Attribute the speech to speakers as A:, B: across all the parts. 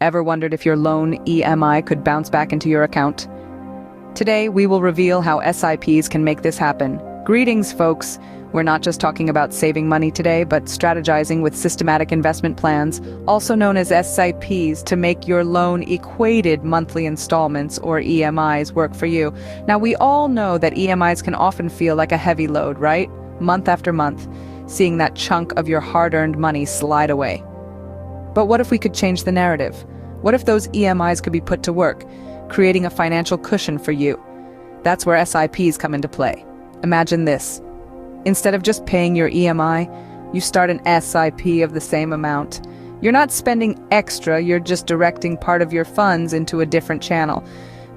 A: Ever wondered if your loan EMI could bounce back into your account? Today, we will reveal how SIPs can make this happen. Greetings, folks. We're not just talking about saving money today, but strategizing with systematic investment plans, also known as SIPs, to make your loan equated monthly installments, or EMIs, work for you. Now, we all know that EMIs can often feel like a heavy load, right? Month after month, seeing that chunk of your hard-earned money slide away. But what if we could change the narrative? What if those EMIs could be put to work, creating a financial cushion for you? That's where SIPs come into play. Imagine this. Instead of just paying your EMI, you start an SIP of the same amount. You're not spending extra, you're just directing part of your funds into a different channel.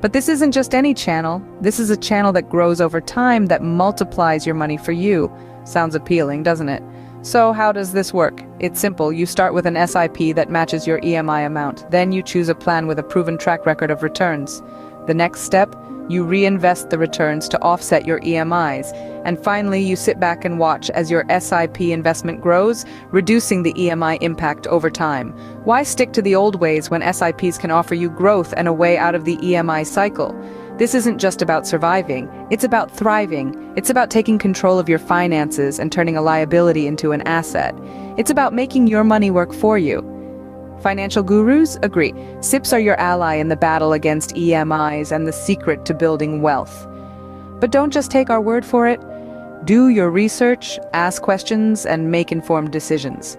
A: But this isn't just any channel. This is a channel that grows over time, that multiplies your money for you. Sounds appealing, doesn't it? So how does this work? It's simple. You start with an SIP that matches your EMI amount. Then you choose a plan with a proven track record of returns. The next step, you reinvest the returns to offset your EMIs. And finally, you sit back and watch as your SIP investment grows, reducing the EMI impact over time. Why stick to the old ways when SIPs can offer you growth and a way out of the EMI cycle? This isn't just about surviving, it's about thriving. It's about taking control of your finances and turning a liability into an asset. It's about making your money work for you. Financial gurus agree. SIPs are your ally in the battle against EMIs and the secret to building wealth. But don't just take our word for it. Do your research, ask questions, and make informed decisions.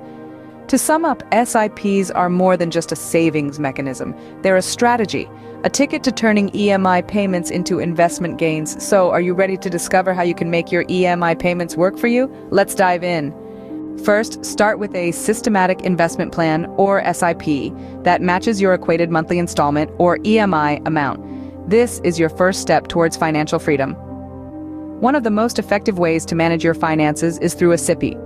A: To sum up, SIPs are more than just a savings mechanism. They're a strategy, a ticket to turning EMI payments into investment gains. So, are you ready to discover how you can make your EMI payments work for you? Let's dive in. First, start with a systematic investment plan, or SIP, that matches your equated monthly installment, or EMI, amount. This is your first step towards financial freedom. One of the most effective ways to manage your finances is through a SIP.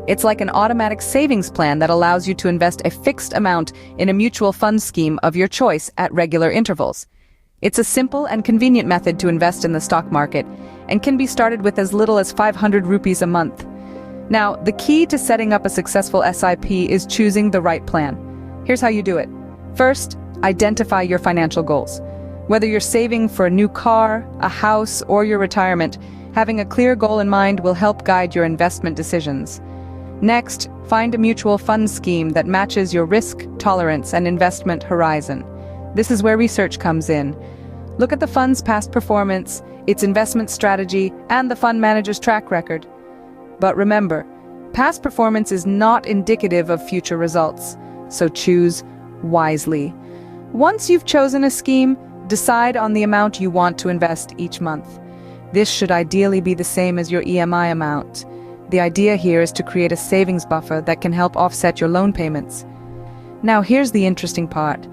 A: It's like an automatic savings plan that allows you to invest a fixed amount in a mutual fund scheme of your choice at regular intervals. It's a simple and convenient method to invest in the stock market and can be started with as little as 500 rupees a month. Now, the key to setting up a successful SIP is choosing the right plan. Here's how you do it. First, identify your financial goals. Whether you're saving for a new car, a house, or your retirement, having a clear goal in mind will help guide your investment decisions. Next, find a mutual fund scheme that matches your risk tolerance and investment horizon. This is where research comes in. Look at the fund's past performance, its investment strategy, and the fund manager's track record. But remember, past performance is not indicative of future results, so choose wisely. Once you've chosen a scheme, decide on the amount you want to invest each month. This should ideally be the same as your EMI amount. The idea here is to create a savings buffer that can help offset your loan payments. Now, here's the interesting part.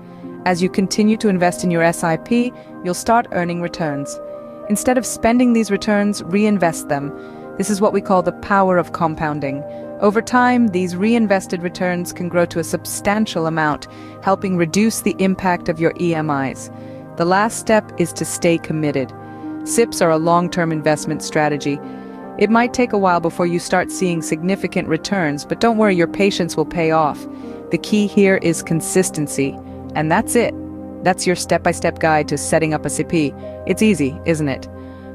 A: As you continue to invest in your SIP, you'll start earning returns. Instead of spending these returns, reinvest them. This is what we call the power of compounding. Over time, these reinvested returns can grow to a substantial amount, helping reduce the impact of your EMIs. The last step is to stay committed. SIPs are a long-term investment strategy. It might take a while before you start seeing significant returns, but don't worry, your patience will pay off. The key here is consistency, and that's it. That's your step-by-step guide to setting up a SIP. It's easy, isn't it?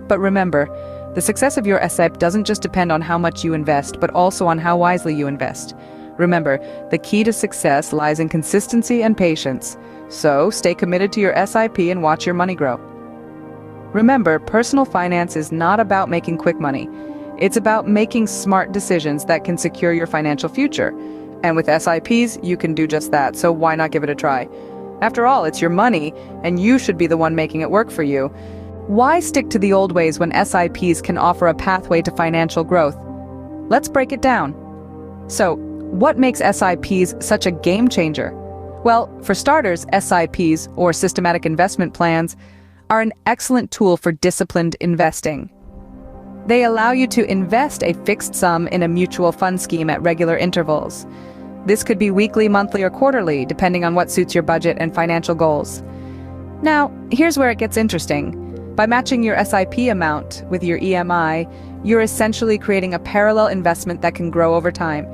A: But remember, the success of your SIP doesn't just depend on how much you invest, but also on how wisely you invest. Remember, the key to success lies in consistency and patience. So, stay committed to your SIP and watch your money grow. Remember, personal finance is not about making quick money. It's about making smart decisions that can secure your financial future. And with SIPs, you can do just that, so why not give it a try? After all, it's your money, and you should be the one making it work for you. Why stick to the old ways when SIPs can offer a pathway to financial growth? Let's break it down. So, what makes SIPs such a game changer? Well, for starters, SIPs, or systematic investment plans, are an excellent tool for disciplined investing. They allow you to invest a fixed sum in a mutual fund scheme at regular intervals. This could be weekly, monthly, or quarterly, depending on what suits your budget and financial goals. Now, here's where it gets interesting. By matching your SIP amount with your EMI, you're essentially creating a parallel investment that can grow over time.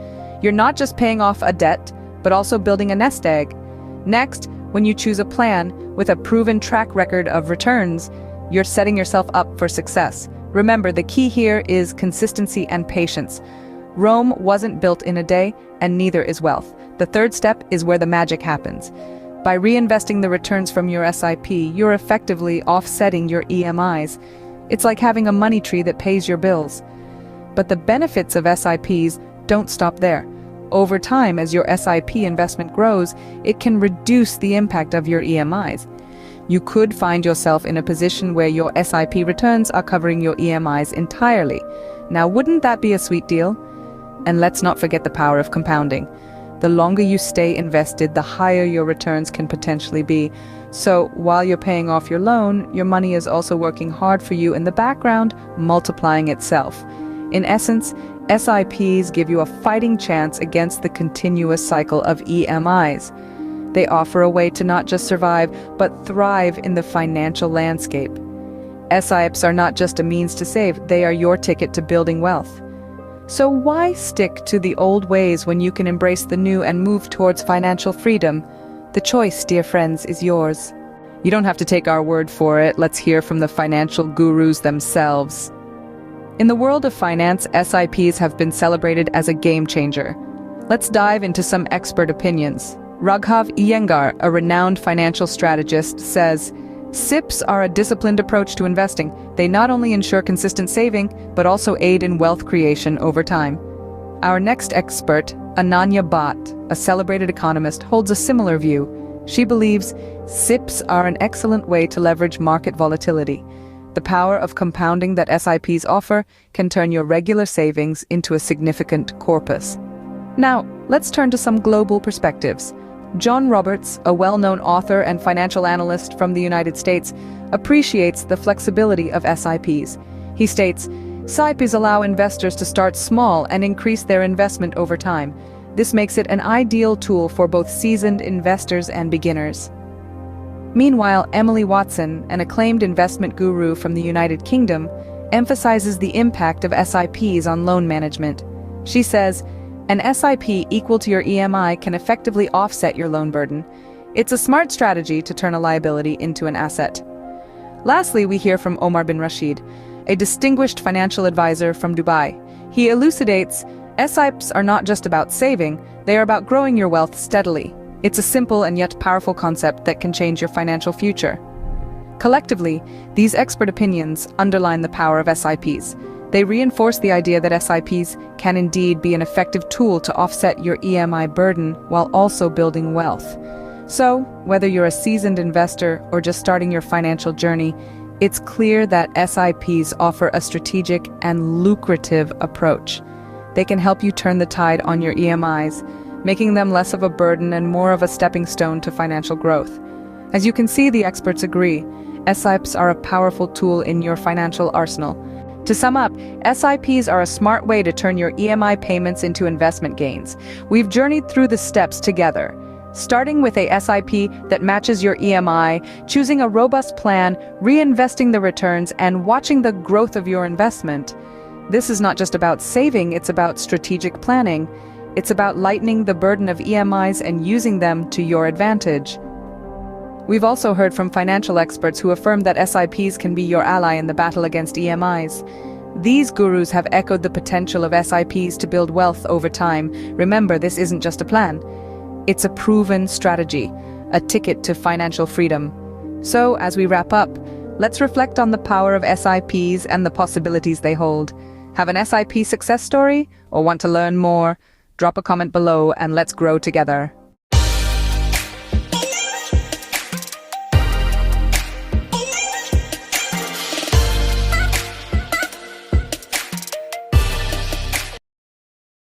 A: You're not just paying off a debt, but also building a nest egg. Next, when you choose a plan with a proven track record of returns, you're setting yourself up for success. Remember, the key here is consistency and patience. Rome wasn't built in a day, and neither is wealth. The third step is where the magic happens. By reinvesting the returns from your SIP, you're effectively offsetting your EMIs. It's like having a money tree that pays your bills. But the benefits of SIPs don't stop there. Over time, as your SIP investment grows, it can reduce the impact of your EMIs. You could find yourself in a position where your SIP returns are covering your EMIs entirely. Now, wouldn't that be a sweet deal? And let's not forget the power of compounding. The longer you stay invested, the higher your returns can potentially be. So while you're paying off your loan, your money is also working hard for you in the background, multiplying itself. In essence, SIPs give you a fighting chance against the continuous cycle of EMIs. They offer a way to not just survive, but thrive in the financial landscape. SIPs are not just a means to save, they are your ticket to building wealth. So why stick to the old ways when you can embrace the new and move towards financial freedom? The choice, dear friends, is yours. You don't have to take our word for it. Let's hear from the financial gurus themselves. In the world of finance, SIPs have been celebrated as a game changer. Let's dive into some expert opinions. Raghav Iyengar, a renowned financial strategist, says, SIPs are a disciplined approach to investing. They not only ensure consistent saving, but also aid in wealth creation over time. Our next expert, Ananya Bhatt, a celebrated economist, holds a similar view. She believes SIPs are an excellent way to leverage market volatility. The power of compounding that SIPs offer can turn your regular savings into a significant corpus. Now, let's turn to some global perspectives. John Roberts, a well-known author and financial analyst from the United States, appreciates the flexibility of SIPs. He states, SIPs allow investors to start small and increase their investment over time. This makes it an ideal tool for both seasoned investors and beginners. Meanwhile, Emily Watson, an acclaimed investment guru from the United Kingdom, emphasizes the impact of SIPs on loan management. She says, an SIP equal to your EMI can effectively offset your loan burden. It's a smart strategy to turn a liability into an asset. Lastly, we hear from Omar bin Rashid, a distinguished financial advisor from Dubai. He elucidates, SIPs are not just about saving, they are about growing your wealth steadily. It's a simple and yet powerful concept that can change your financial future. Collectively, these expert opinions underline the power of SIPs. They reinforce the idea that SIPs can indeed be an effective tool to offset your EMI burden while also building wealth. So, whether you're a seasoned investor or just starting your financial journey, it's clear that SIPs offer a strategic and lucrative approach. They can help you turn the tide on your EMIs, making them less of a burden and more of a stepping stone to financial growth. As you can see, the experts agree, SIPs are a powerful tool in your financial arsenal. To sum up, SIPs are a smart way to turn your EMI payments into investment gains. We've journeyed through the steps together, starting with a SIP that matches your EMI, choosing a robust plan, reinvesting the returns, and watching the growth of your investment. This is not just about saving, it's about strategic planning. It's about lightening the burden of EMIs and using them to your advantage. We've also heard from financial experts who affirm that SIPs can be your ally in the battle against EMIs. These gurus have echoed the potential of SIPs to build wealth over time. Remember, this isn't just a plan. It's a proven strategy, a ticket to financial freedom. So, as we wrap up, let's reflect on the power of SIPs and the possibilities they hold. Have an SIP success story or want to learn more? Drop a comment below and let's grow together.